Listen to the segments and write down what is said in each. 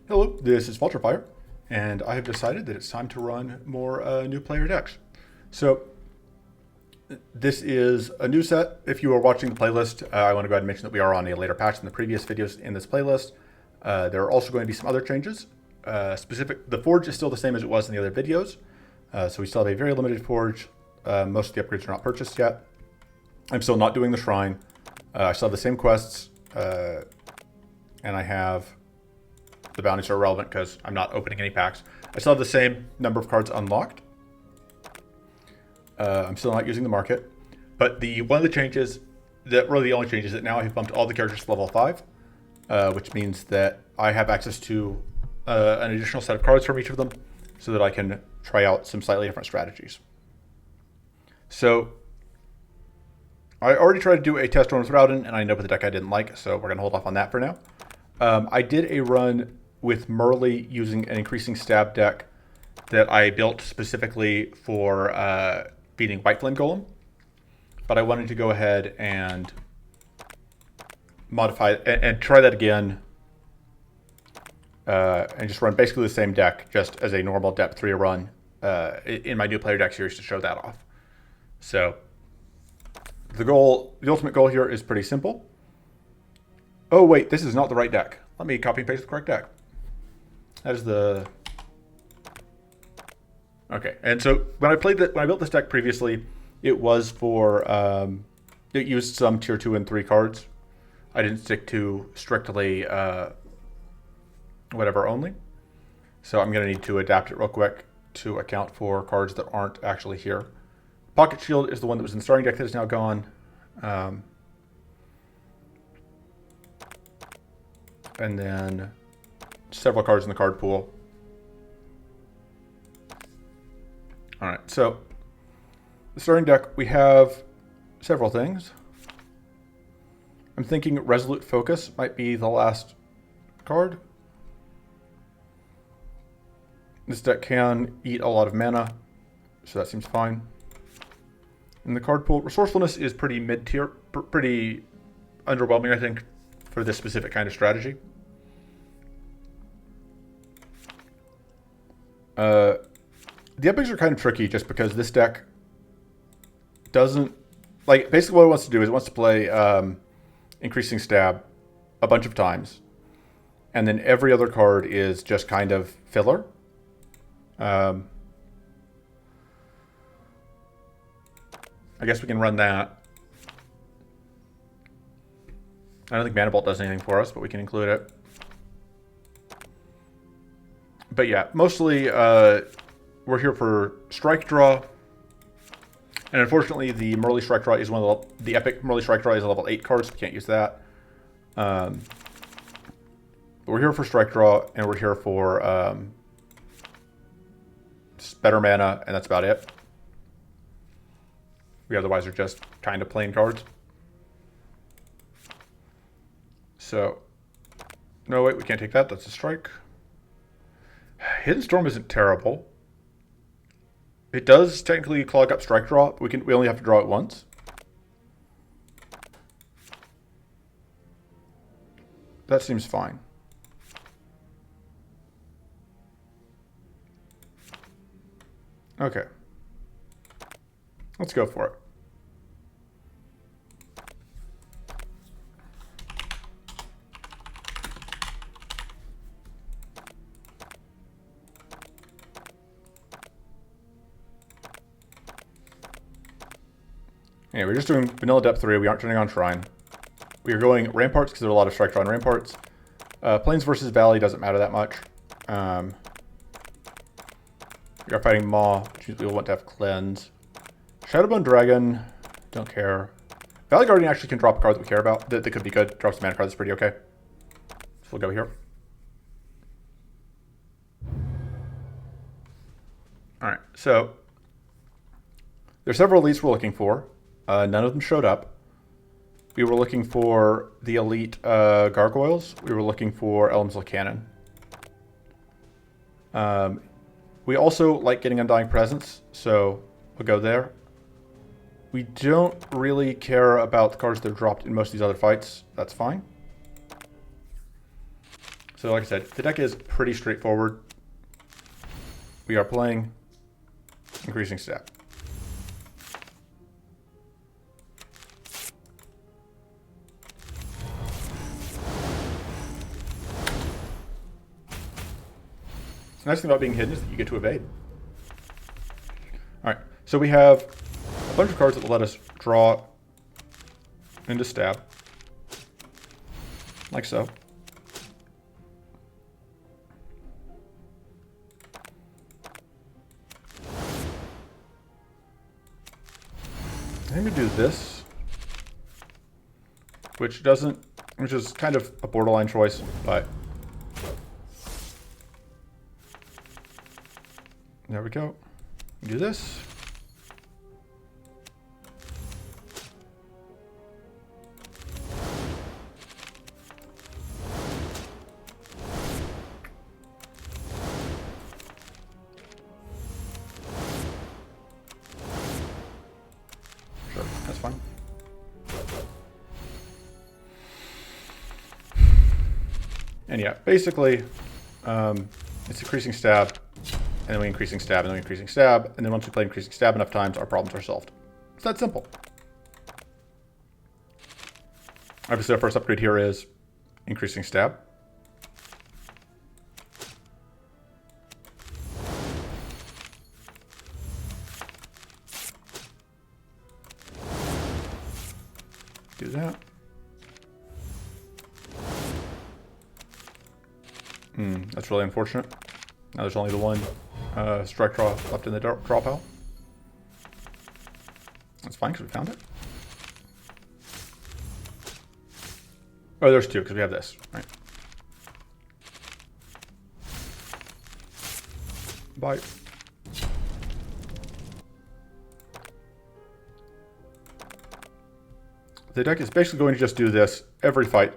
Hello, this is Vulturefire, and I have decided that it's time to run more new player decks. So this is a new set. If you are watching the playlist, I want to go ahead and mention that we are on a later patch than the previous videos in this playlist. There are also going to be some other changes. The forge is still the same as it was in the other videos, so we still have a very limited forge. Most of the upgrades are not purchased yet. I'm still not doing the shrine. I still have the same quests, and I have the bounties are irrelevant because I'm not opening any packs. I still have the same number of cards unlocked. I'm still not using the market, but one of the changes, really the only change, is that now I have bumped all the characters to level 5, which means that I have access to an additional set of cards from each of them, so that I can try out some slightly different strategies. So I already tried to do a test run with Rowden, and I ended up with a deck I didn't like, so we're going to hold off on that for now. I did a run with Mirley using an increasing stab deck that I built specifically for beating White Flame Golem, but I wanted to go ahead and modify it and try that again, and just run basically the same deck just as a normal depth 3 run in my new player deck series to show that off. So the ultimate goal here is pretty simple. Oh wait, this is not the right deck. Let me copy and paste the correct deck. That is the... Okay, and so when I built this deck previously, it was for, it used some tier 2 and 3 cards. I didn't stick to strictly whatever only. So I'm going to need to adapt it real quick to account for cards that aren't actually here. Pocket Shield is the one that was in the starting deck that is now gone. And then several cards in the card pool. All right, so the starting deck, we have several things. I'm thinking Resolute Focus might be the last card. This deck can eat a lot of mana, so that seems fine. In the card pool, Resourcefulness is pretty mid-tier, pretty underwhelming, I think, for this specific kind of strategy. The epics are kind of tricky just because this deck doesn't... Like, basically what it wants to do is it wants to play Increasing Stab a bunch of times. And then every other card is just kind of filler. I guess we can run that. I don't think Mana Bolt does anything for us, but we can include it. But yeah, mostly we're here for Strike Draw. And unfortunately, the Mirley Strike Draw is the epic Mirley Strike Draw is a level 8 card, so we can't use that. But we're here for Strike Draw, and we're here for better mana, and that's about it. We otherwise are just kind of plain cards. So, no, wait, we can't take that. That's a strike. Hidden Storm isn't terrible. It does technically clog up Strike Draw, but we only have to draw it once. That seems fine. Okay. Let's go for it. Anyway, we're just doing vanilla depth 3. We aren't turning on Shrine. We are going Ramparts because there are a lot of Strike Draw on Ramparts. Plains versus Valley doesn't matter that much. We are fighting Maw, which we'll want to have Cleanse. Shadowbone Dragon, don't care. Valley Guardian actually can drop a card that we care about. That could be good. Drops a mana card that's pretty okay. So we'll go here. Alright, so there's several elites we're looking for. None of them showed up. We were looking for the elite Gargoyles. We were looking for Elemental Cannon. We also like getting Undying Presence, so we'll go there. We don't really care about the cards that are dropped in most of these other fights. That's fine. So So like I said, the deck is pretty straightforward. We are playing increasing stab. The nice thing about being hidden is that you get to evade. All right, so we have a bunch of cards that will let us draw into stab, like so. I'm going to do this, which is kind of a borderline choice, but there we go. Do this. Sure, that's fine. And yeah, basically, it's increasing stab, and then we increasing stab, and then we increasing stab, and then once we play increasing stab enough times, our problems are solved. It's that simple. Obviously, our first upgrade here is increasing stab. Do that. That's really unfortunate. Now there's only the one strike draw left in the draw pile. That's fine because we found it. Oh, there's two because we have this, right? Bye. The deck is basically going to just do this every fight,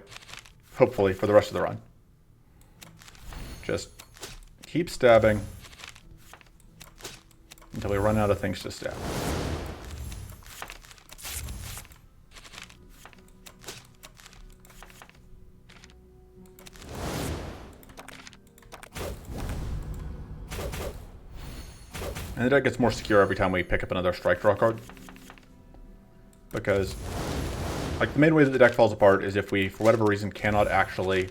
hopefully, for the rest of the run. Just keep stabbing until we run out of things to stab. And the deck gets more secure every time we pick up another strike draw card. Because, like, the main way that the deck falls apart is if we, for whatever reason, cannot actually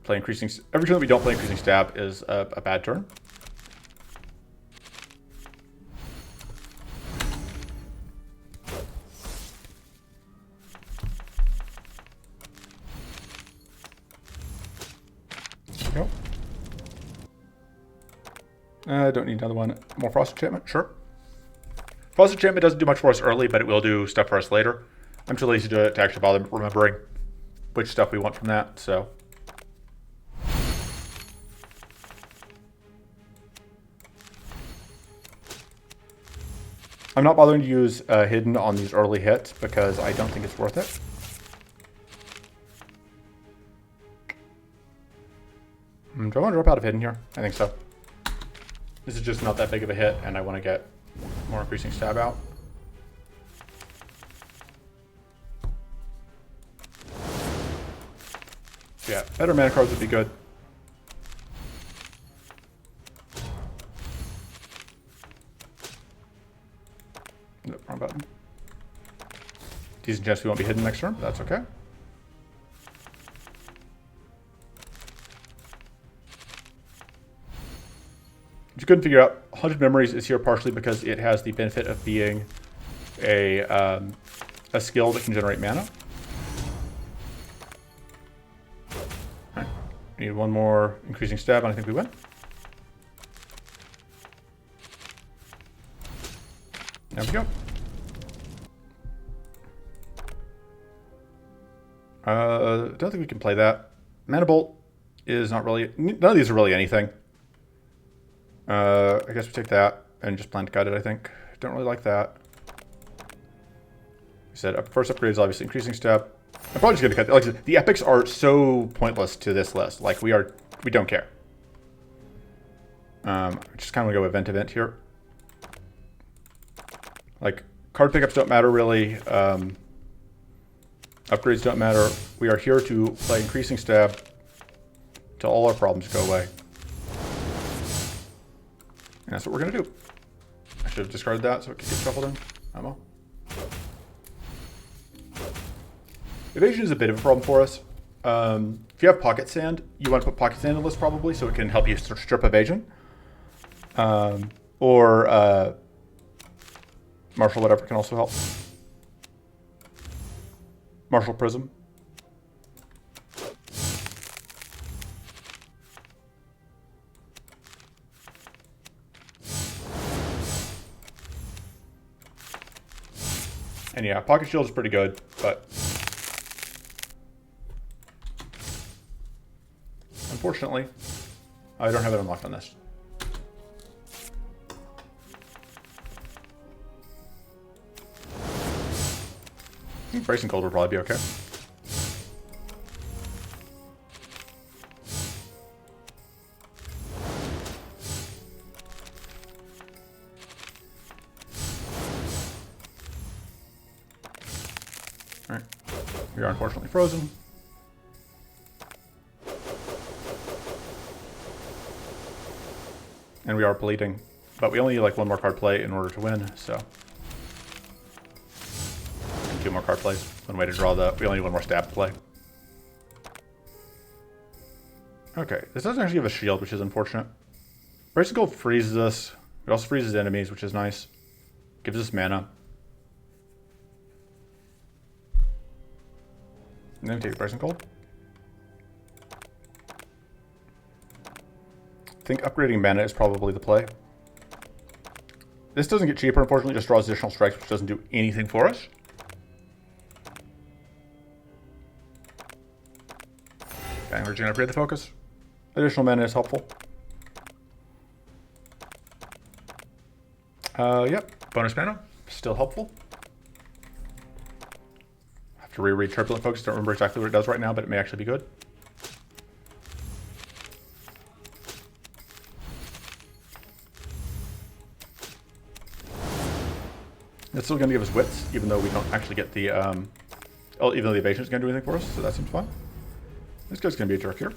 play increasing. Every turn that we don't play increasing stab is a bad turn. There we go. I don't need another one. More Frost Enchantment? Sure. Frost Enchantment doesn't do much for us early, but it will do stuff for us later. I'm too lazy to actually bother remembering which stuff we want from that, so. I'm not bothering to use Hidden on these early hits because I don't think it's worth it. Do I want to drop out of Hidden here? I think so. This is just not that big of a hit, and I want to get more increasing stab out. So yeah, better mana cards would be good. Nope, wrong button. Decent chance we won't be hidden next turn, but that's okay. If you couldn't figure out, 100 Memories is here partially because it has the benefit of being a skill that can generate mana. Alright, we need one more increasing stab, and I think we win. There we go. Don't think we can play that. Mana Bolt is not really, none of these are really anything. I guess we take that and just plan to cut it, I think. Don't really like that. We said first upgrade is obviously increasing stab. I'm probably just going to cut. Like the epics are so pointless to this list. Like we don't care. Just kind of go event here. Like card pickups don't matter really. Upgrades don't matter. We are here to play increasing stab. Until all our problems go away. And that's what we're going to do. I should have discarded that so it could get shuffled in. Ammo. Evasion is a bit of a problem for us. If you have pocket sand, you want to put pocket sand in the list probably so it can help you strip evasion. Or Martial whatever can also help. Martial Prism. And yeah, Pocket Shield is pretty good, but unfortunately, I don't have it unlocked on this. I think Bracing Cold would probably be okay. Alright, we are unfortunately frozen. And we are bleeding, but we only need like one more card play in order to win, so. And two more card plays. One way to draw we only need one more stab play. Okay, this doesn't actually have a shield, which is unfortunate. Bracing Cold freezes us. It also freezes enemies, which is nice. Gives us mana. And then we take Bracing Cold. I think upgrading mana is probably the play. This doesn't get cheaper, unfortunately, it just draws additional strikes, which doesn't do anything for us. Okay, we're just gonna upgrade the focus. Additional mana is helpful. Yep, bonus mana, still helpful. Have to reread Turbulent Focus, don't remember exactly what it does right now, but it may actually be good. It's still going to give us wits, even though we don't actually get the, even though the evasion is going to do anything for us, so that seems fine. This guy's going to be a jerk here.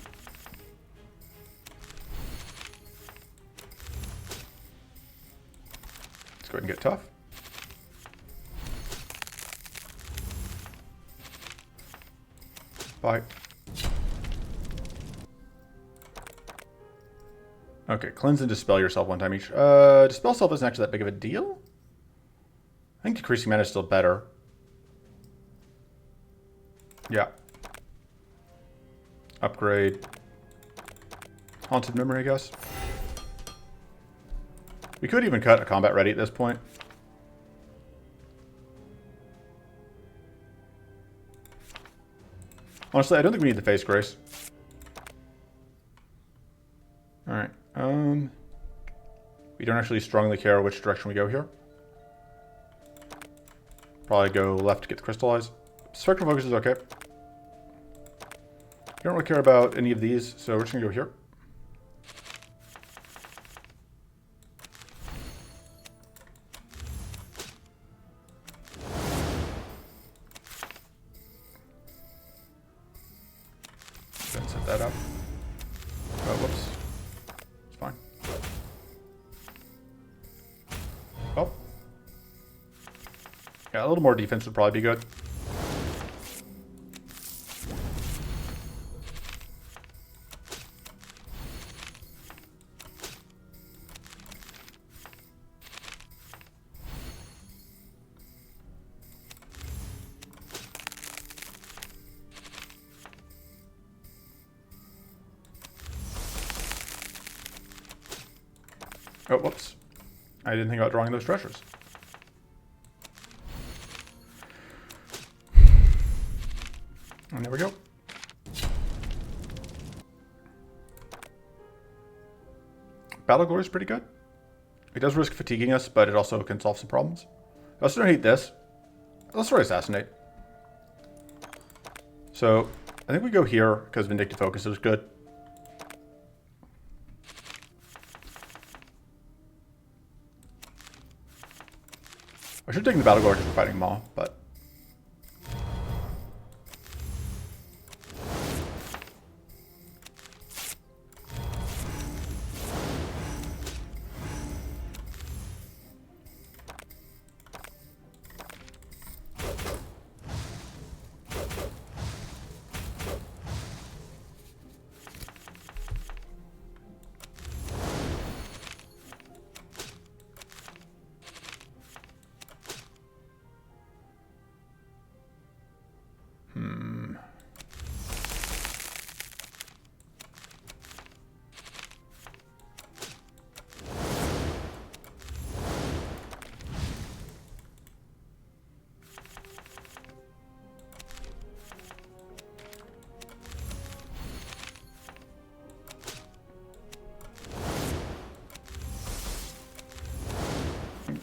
Let's go ahead and get tough. Bye. Okay, cleanse and dispel yourself one time each. Dispel self isn't actually that big of a deal. I think decreasing mana is still better. Yeah. Upgrade. Haunted Memory, I guess. We could even cut a combat ready at this point. Honestly, I don't think we need the Face Grace. Alright. We don't actually strongly care which direction we go here. Probably go left to get the Crystallize. Spectral Focus is okay. Don't really care about any of these, so we're just going to go here. Then set that up. Oh, whoops. It's fine. Oh. Yeah, a little more defense would probably be good. Oh, whoops. I didn't think about drawing those treasures. And there we go. Battle Glory is pretty good. It does risk fatiguing us, but it also can solve some problems. I also don't hate this. Let's try Assassinate. So, I think we go here because Vindictive Focus is good. I should take the Battle Glory because we're fighting Maw, but...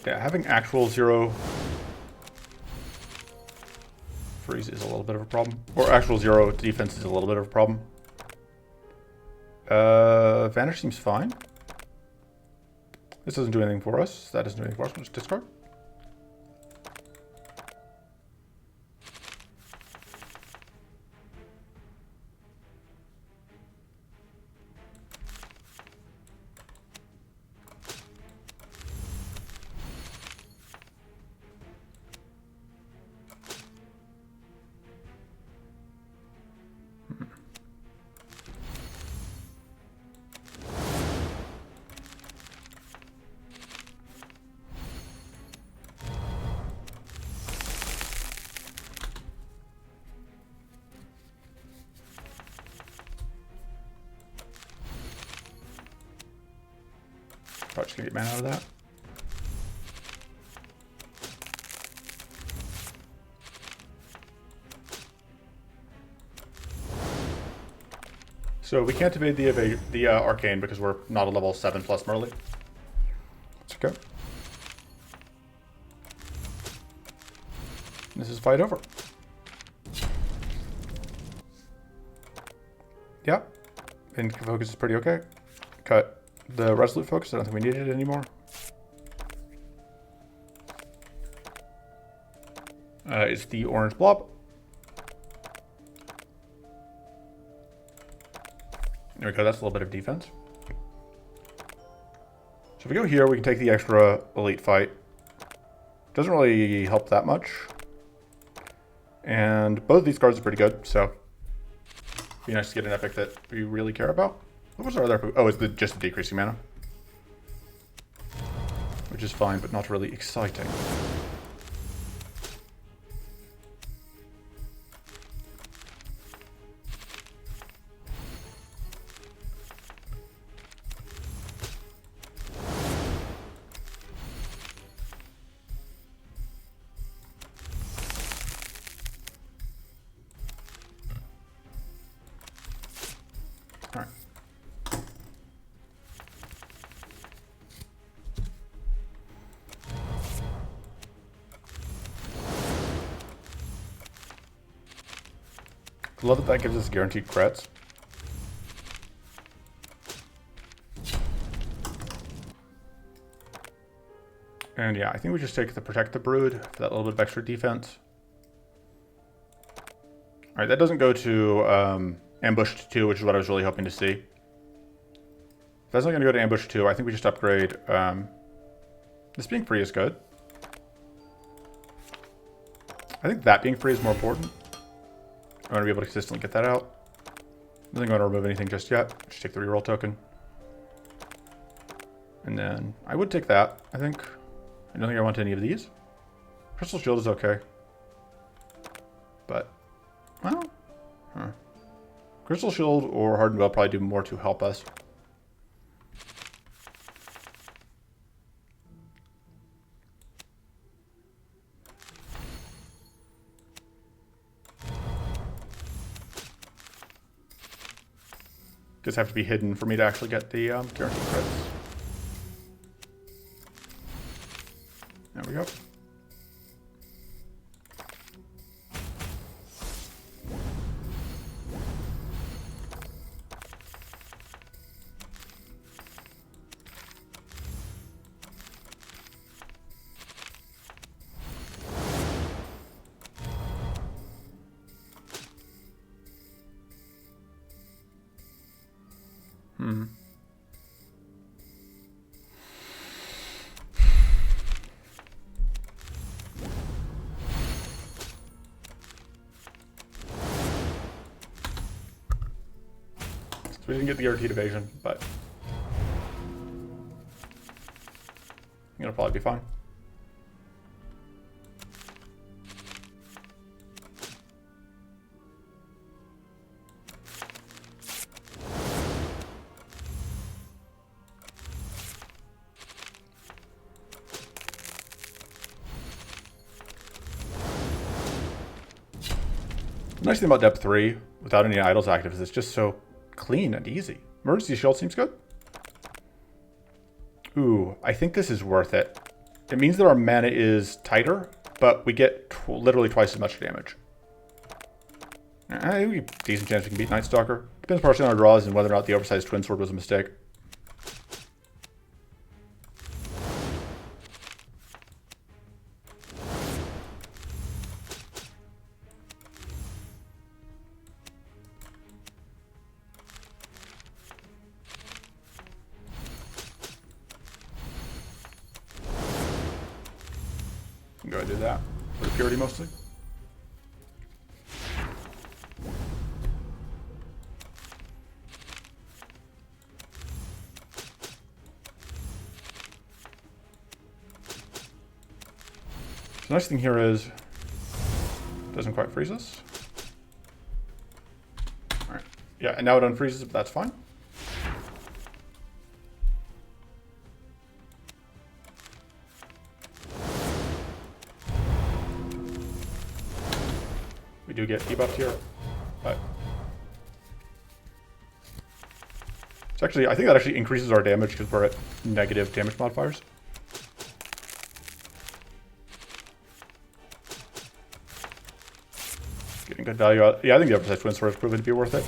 Yeah, having actual 0 freeze is a little bit of a problem. Or actual 0 defense is a little bit of a problem. Vanish seems fine. This doesn't do anything for us. That doesn't do anything for us. We'll just discard. Probably just gonna get mana out of that. So we can't evade the arcane because we're not a level 7 plus Mirley. Let's go. This is fight over. Yeah, and focus is pretty okay. Cut the resolute focus. I don't think we need it anymore. It's the orange blob. There we go. That's a little bit of defense. So if we go here, we can take the extra elite fight. Doesn't really help that much. And both of these cards are pretty good, so it'd be nice to get an epic that we really care about. What was our other? Oh, it's just the decreasing mana, which is fine, but not really exciting. All right. I love that that gives us guaranteed crits. And yeah, I think we just take the Protect the Brood for that little bit of extra defense. All right, that doesn't go to Ambushed 2, which is what I was really hoping to see. If that's not going to go to Ambush 2, I think we just upgrade. This being free is good. I think that being free is more important. I want to be able to consistently get that out. I don't think I want to remove anything just yet. Just take the reroll token. And then I would take that, I think. I don't think I want any of these. Crystal Shield is okay. But, well, Crystal Shield or Hardened Veil probably do more to help us. Just have to be hidden for me to actually get the guaranteed crits. There we go. So we didn't get the guaranteed evasion, but it'll probably be fine. The nice thing about depth 3, without any idols active, is it's just so clean and easy. Emergency Shield seems good. Ooh, I think this is worth it. it means that our mana is tighter, but we get literally twice as much damage. Decent chance we can beat Night Stalker. Depends partially on our draws and whether or not the oversized twin sword was a mistake. Go ahead and do that for the purity mostly. The nice thing here is it doesn't quite freeze us. All right. Yeah, and now it unfreezes, but that's fine. We do get debuffed here, but it's actually, I think that actually increases our damage because we're at negative damage modifiers. Getting good value out. Yeah, I think the oversized twin sword has proven to be worth it.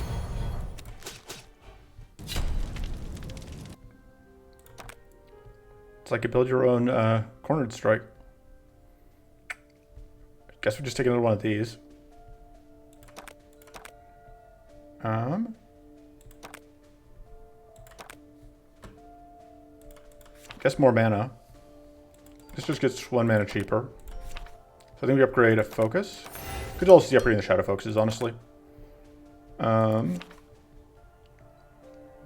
It's like you build your own cornered strike. I guess we just take another one of these. Guess more mana. This just gets 1 mana cheaper. So I think we upgrade a focus. Could also see upgrading the shadow focuses, honestly. The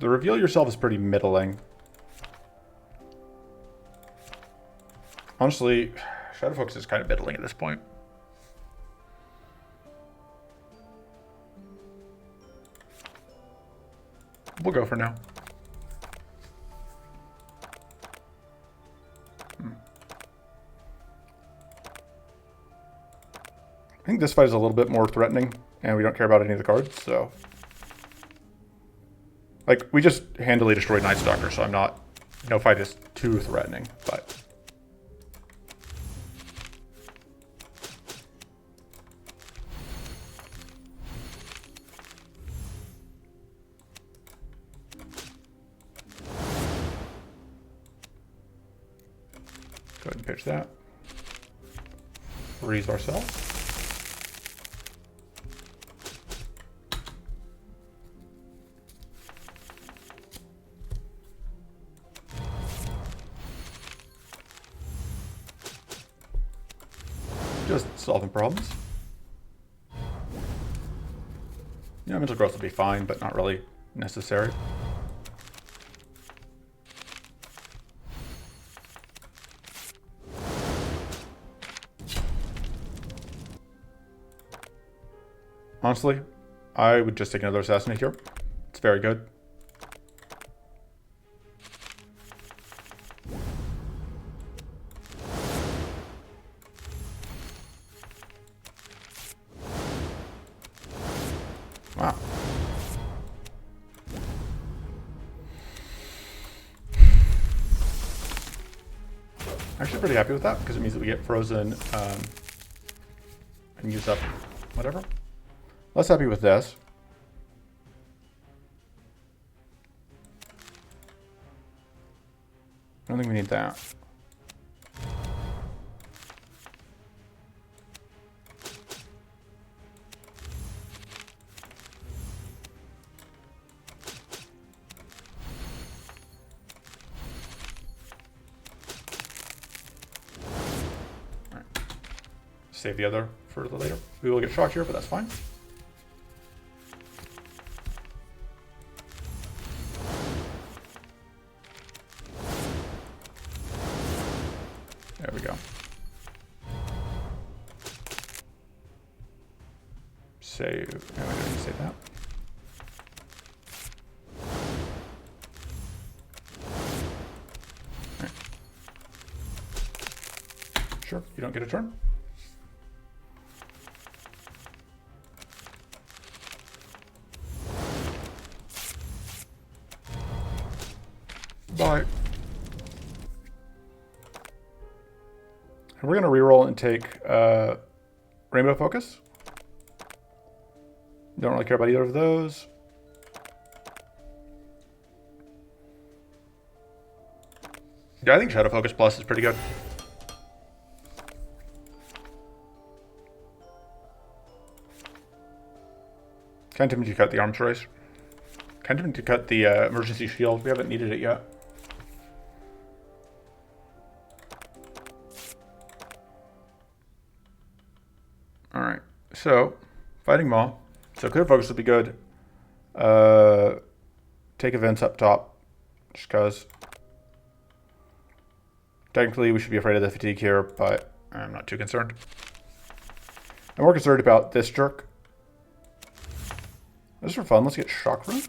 reveal yourself is pretty middling. Honestly, shadow focus is kind of middling at this point. We'll go for now. I think this fight is a little bit more threatening, and we don't care about any of the cards, so... Like, we just handily destroyed Night Stalker, so I'm not... No fight is too threatening, but... Go ahead and pitch that. Freeze ourselves. Just solving problems. Yeah, mental growth will be fine, but not really necessary. Honestly, I would just take another assassinate here. It's very good. Wow. Actually pretty happy with that because it means that we get frozen and use up whatever. Less happy with this. I don't think we need that. All right. Save the other for the later. We will get shocked here, but that's fine. There we go. Save. No, I don't need to save that. All right. Sure, you don't get a turn. Bye. And we're going to reroll and take Rainbow Focus. Don't really care about either of those. Yeah, I think Shadow Focus Plus is pretty good. Kind of tempted to cut the Arms Race. Kind of tempted to cut the Emergency Shield. We haven't needed it yet. Alright, so Fighting Maw. So Clear Focus would be good. Take events up top, just because. Technically, we should be afraid of the fatigue here, but I'm not too concerned. I'm more concerned about this jerk. Just for fun, let's get Shock Rune.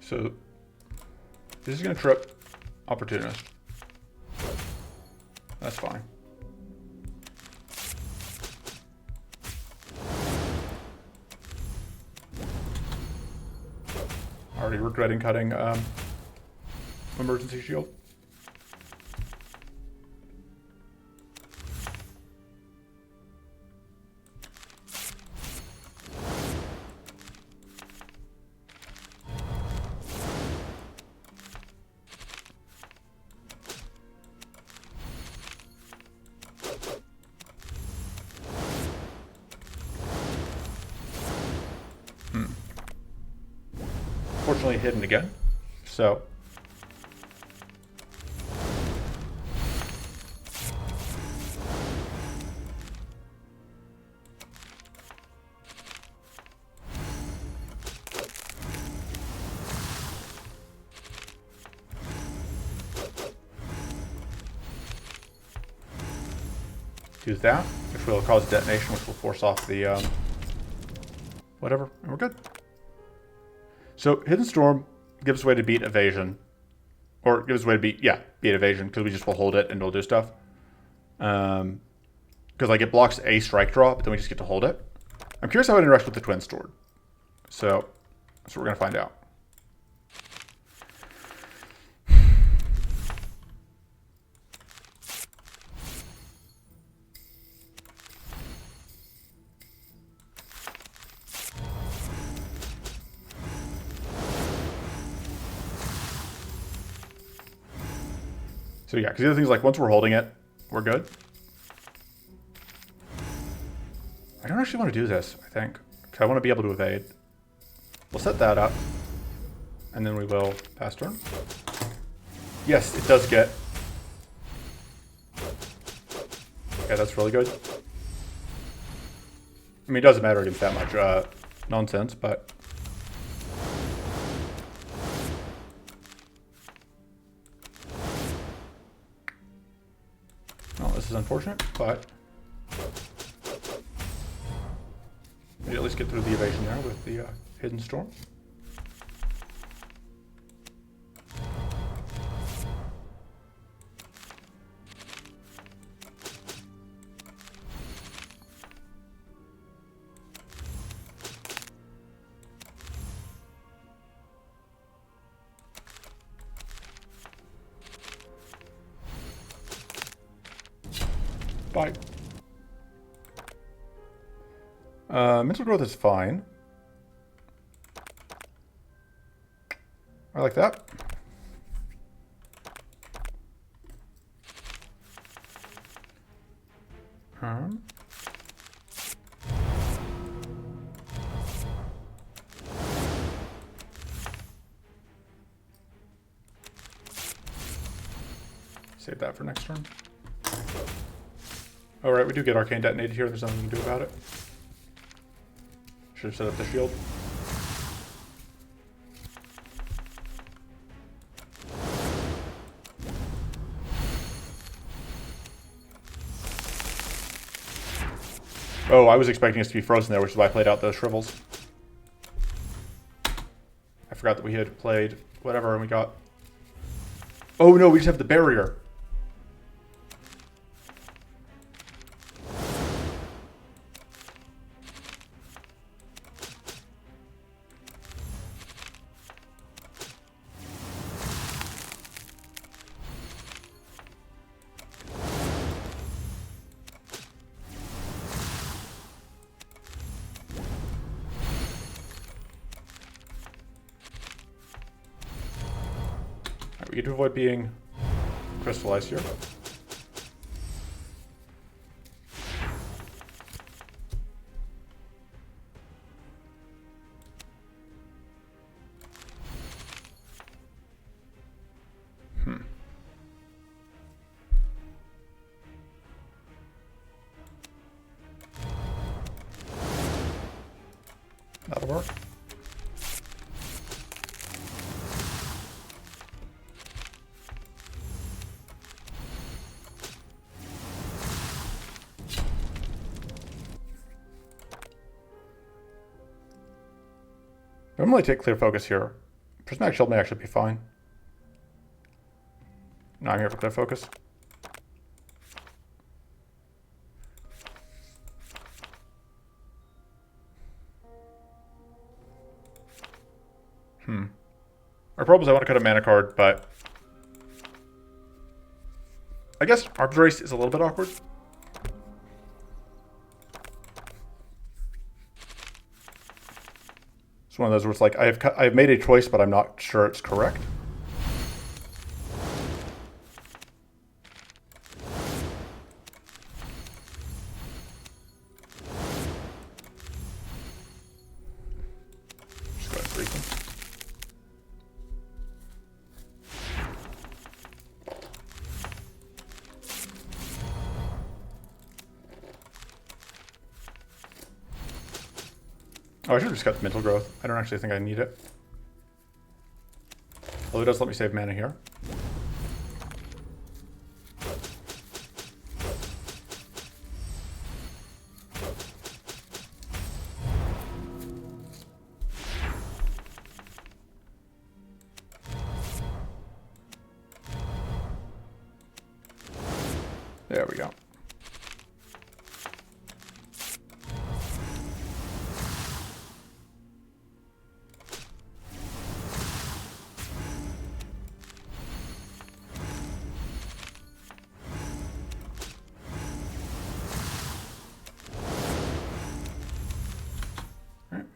So, this is going to trip Opportunist. That's fine. Already regretting cutting Emergency Shield. Fortunately hidden again, so use that, which will cause detonation, which will force off the whatever, and we're good. So Hidden Storm gives way to beat evasion, or gives way to beat evasion, because we just will hold it and it'll do stuff. Because like it blocks a strike draw, but then we just get to hold it. I'm curious how it interacts with the Twin Sword. So that's what we're gonna find out. So yeah, because the other thing's like once we're holding it, we're good. I don't actually want to do this, I think. Because I want to be able to evade. We'll set that up. And then we will pass turn. Yes, it does get. Okay, that's really good. I mean, it doesn't matter against that much nonsense, but... Well, this is unfortunate, but we at least get through the evasion there with the Hidden Storm. Bye. Mental growth is fine. I like that. Save that for next turn. Oh, right, we do get Arcane detonated here. There's nothing we can do about it. Should have set up the shield. Oh, I was expecting us to be frozen there, which is why I played out those shrivels. I forgot that we had played whatever and we got... Oh no, we just have the barrier. We need to avoid being crystallized here. That'll work. Normally take clear focus here. Prismatic shield may actually be fine. No, I'm here for clear focus. Our problem is I want to cut a mana card, but I guess Arms Race is a little bit awkward. It's one of those where it's like I've made a choice, but I'm not sure it's correct. Just go ahead and freeze them. Oh, I should have just got mental growth. I don't actually think I need it. Although it does let me save mana here. There we go.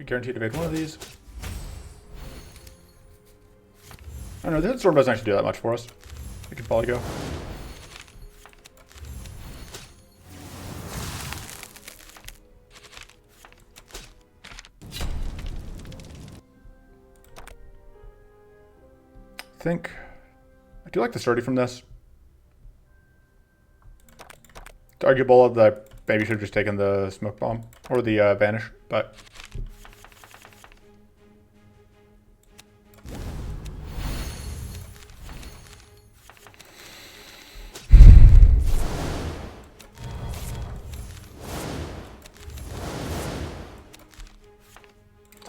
Guaranteed to evade one of these. I don't know, the storm doesn't actually do that much for us. We can probably go. I think I do like the sturdy from this. It's arguable that I maybe should have just taken the smoke bomb or the vanish, but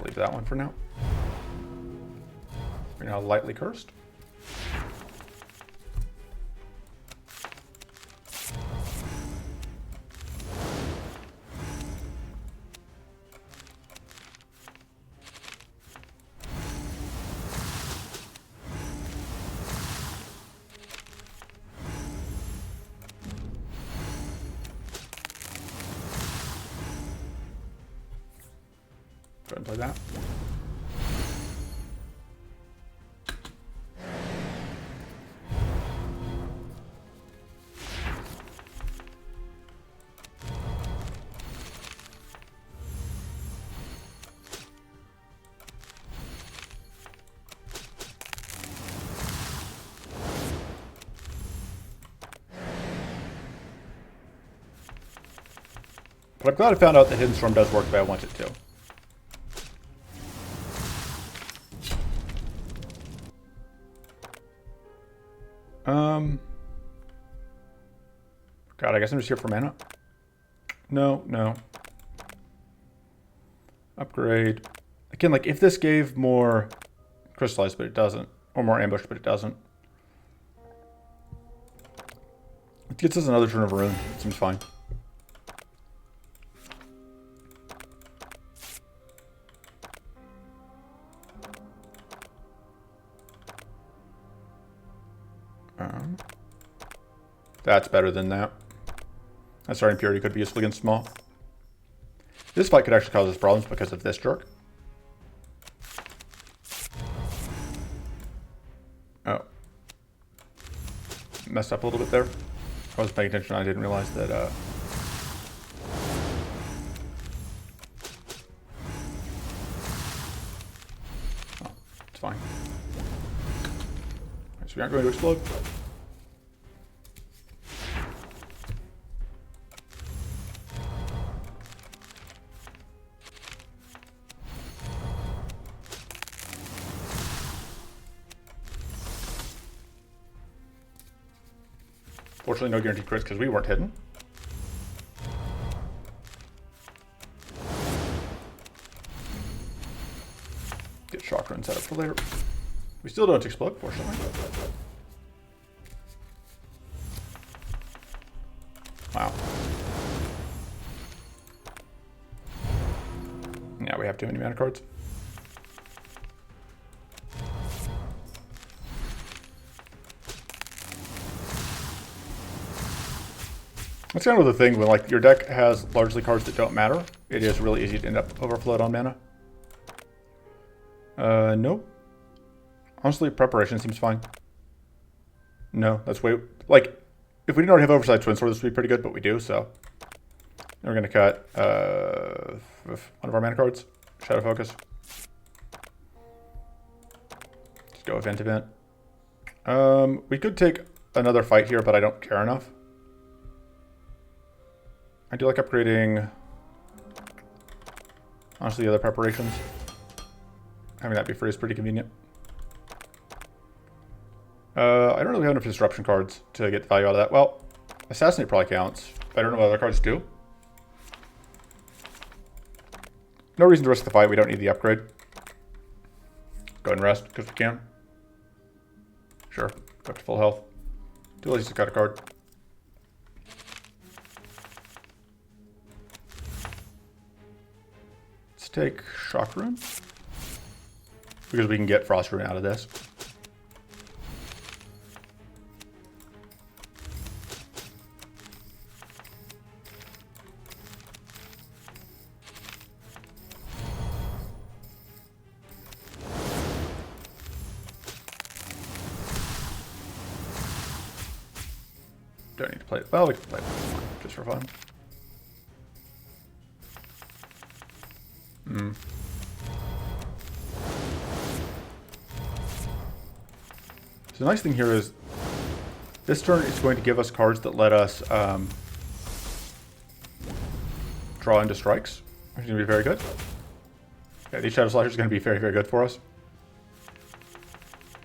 leave that one for now. We're now lightly cursed. Go ahead and play that. But I'm glad I found out that Hidden Storm does work the way I want it to. God, I guess I'm just here for mana. No, no. Upgrade. Again, like if this gave more crystallized, but it doesn't, or more ambush, but it doesn't. It gets us another turn of rune. It seems fine. That's better than that. That starting purity could be useful against small. This fight could actually cause us problems because of this jerk. Oh. messed up a little bit there. I wasn't paying attention. I didn't realize that. Oh, it's fine. Right, so we aren't going to explode. Fortunately, no guaranteed crits because we weren't hidden. Get shock run set up for later. We still don't explode, fortunately. Wow. Yeah, we have too many mana cards. That's kind of the thing when like your deck has largely cards that don't matter. It is really easy to end up overflowed on mana. Nope. Honestly, preparation seems fine. No, that's way like if we didn't already have Oversight Twin Sword, this would be pretty good, but we do. So we're gonna cut one of our mana cards, Shadow Focus. Just go event. We could take another fight here, but I don't care enough. I do like upgrading, honestly, the other preparations. Having that be free is pretty convenient. I don't really have enough disruption cards to get the value out of that. Well, Assassinate probably counts. I don't know what other cards do. No reason to risk the fight. We don't need the upgrade. Go ahead and rest because we can. Sure, go up to full health. Too lazy to cut a card. Take Shock Rune because we can get Frost Rune out of this. Don't need to play it. Well, we can play it just for fun. So the nice thing here is this turn is going to give us cards that let us draw into strikes, which is going to be very good. Yeah, these Shadow Slashers are going to be very, very good for us.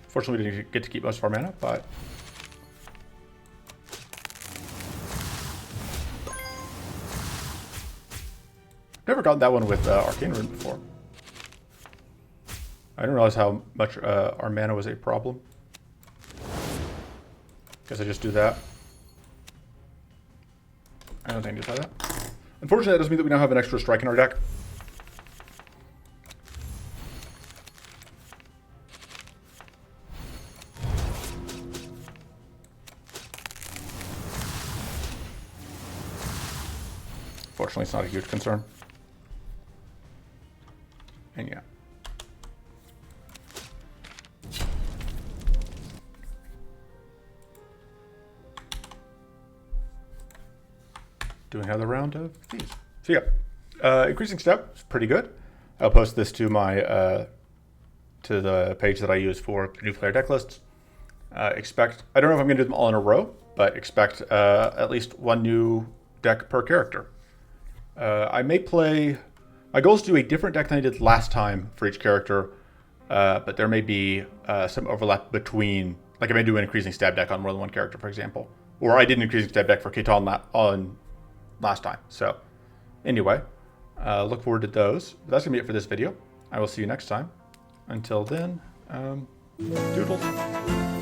Fortunately, we didn't get to keep most of our mana, but never gotten that one with Arcane Rune before. I didn't realize how much our mana was a problem. Guess I just do that. I don't think I need to try that. Unfortunately, that doesn't mean that we now have an extra strike in our deck. Fortunately, it's not a huge concern. And yeah. Do another round of these. So yeah, increasing step is pretty good. I'll post this to my to the page that I use for new player deck lists. I don't know if I'm going to do them all in a row, but expect at least one new deck per character. I may play. My goal is to do a different deck than I did last time for each character, but there may be some overlap between. Like I may do an increasing stab deck on more than one character, for example, or I did an increasing stab deck for Ketan on last time. So anyway, look forward to those. That's gonna be it for this video. I will see you next time. Until then, doodles.